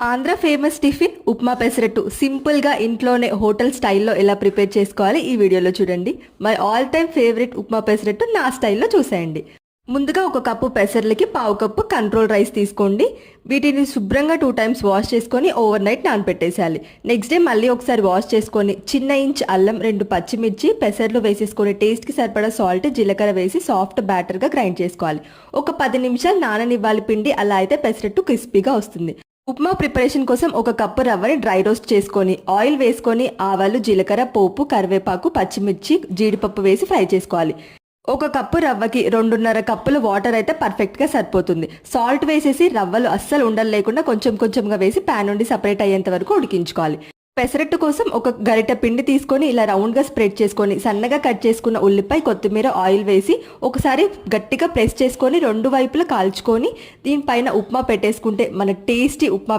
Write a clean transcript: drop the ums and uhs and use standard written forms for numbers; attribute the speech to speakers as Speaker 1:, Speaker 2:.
Speaker 1: Andhra famous tiffin upma pesarattu సింపుల్గా ఇంట్లోనే hotel స్టైల్లో ఎలా ప్రిపేర్ చేసుకోవాలి ఈ వీడియోలో చూడండి. My all time favourite upma pesarattu నా స్టైల్లో చూసేయండి. ముందుగా ఒక కప్పు పెసర్లకి పావు కప్పు కంట్రోల్ రైస్ తీసుకోండి. వీటిని శుభ్రంగా 2 టైమ్స్ వాష్ చేసుకొని ఓవర్ నైట్ నానపెట్టేసేయాలి. నెక్స్ట్ డే మళ్ళీ ఒకసారి వాష్ చేసుకొని చిన్న ఇంచ్ అల్లం, 2 పచ్చిమిర్చి పెసర్లు వేసేసుకొని టేస్ట్కి సరిపడా సాల్ట్, జీలకర్ర వేసి సాఫ్ట్ బ్యాటర్గా గ్రైండ్ చేసుకోవాలి. ఒక 10 నిమిషాలు నాననివ్వాలి పిండి. అలా అయితే పెసరట్టు క్రిస్పీగా వస్తుంది. ఉప్మా ప్రిపరేషన్ కోసం ఒక కప్పు రవ్వని డ్రై రోస్ట్ చేసుకొని ఆయిల్ వేసుకొని ఆవాలు, జీలకర్ర, పోపు, కరివేపాకు, పచ్చిమిర్చి, జీడిపప్పు వేసి ఫ్రై చేసుకోవాలి. ఒక కప్పు రవ్వకి 2.5 కప్పులు వాటర్ అయితే పర్ఫెక్ట్గా సరిపోతుంది. సాల్ట్ వేసేసి రవ్వలు అస్సలు ఉండలు లేకుండా కొంచెం కొంచెంగా వేసి ప్యాన్ నుండి సపరేట్ అయ్యేంత వరకు ఉడికించుకోవాలి. పెసరట్టు కోసం ఒక గరిటె పిండి తీసుకొని ఇలా రౌండ్గా స్ప్రెడ్ చేసుకొని సన్నగా కట్ చేసుకున్న ఉల్లిపాయ, కొత్తిమీర, ఆయిల్ వేసి ఒకసారి గట్టిగా ప్రెస్ చేసుకొని 2 వైపులా కాల్చుకొని దీనిపైన ఉప్మా పెట్టేసుకుంటే మన టేస్టీ ఉప్మా